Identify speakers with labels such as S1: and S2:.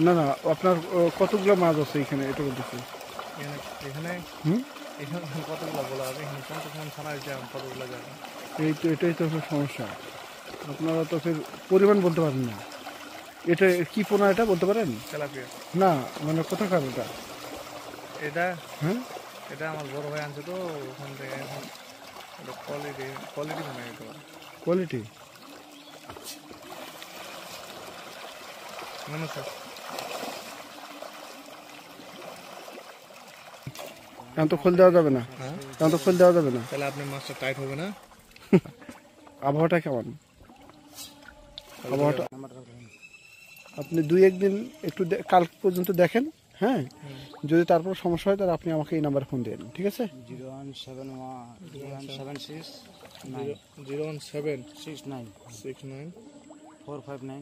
S1: না না, আপনার কতগুলো মাছ আছে এখানে, এটা বলতেছি।
S2: এখানে এখানে কতগুলো বলা হবে, এখানে 50 মন ছাড়া হয়েছে, কতগুলো যাবে।
S1: এই তো, এটাই তো আপনার সমস্যা। আপনারা তো ফের পরিমাণ বলতে পারেন না। এটা কি পোনা, এটা বলতে পারেন?
S2: তেলাপিয়া।
S1: না মানে কোথাকার এটা?
S2: এটা
S1: হ্যাঁ,
S2: এটা আমার বড় ভাই আনছে, তো ওখান থেকে এখন এটা কোয়ালিটি কোয়ালিটি মনে হয়।
S1: কোয়ালিটি।
S2: মনে স্যার
S1: এখন তো খোল দেওয়া যাবে না, এখন তো খোল দেওয়া যাবে না।
S2: তাহলে আপনার মাছটা টাইট হবে না।
S1: আবহাওয়াটা কেমন? আবহাওয়াটা আপনি 2-1 দিন একটু কাল পর্যন্ত দেখেন, হ্যাঁ। যদি তারপর সমস্যা হয় তাহলে আপনি আমাকে এই নাম্বারে ফোন দিন, ঠিক আছে?
S2: 01769 459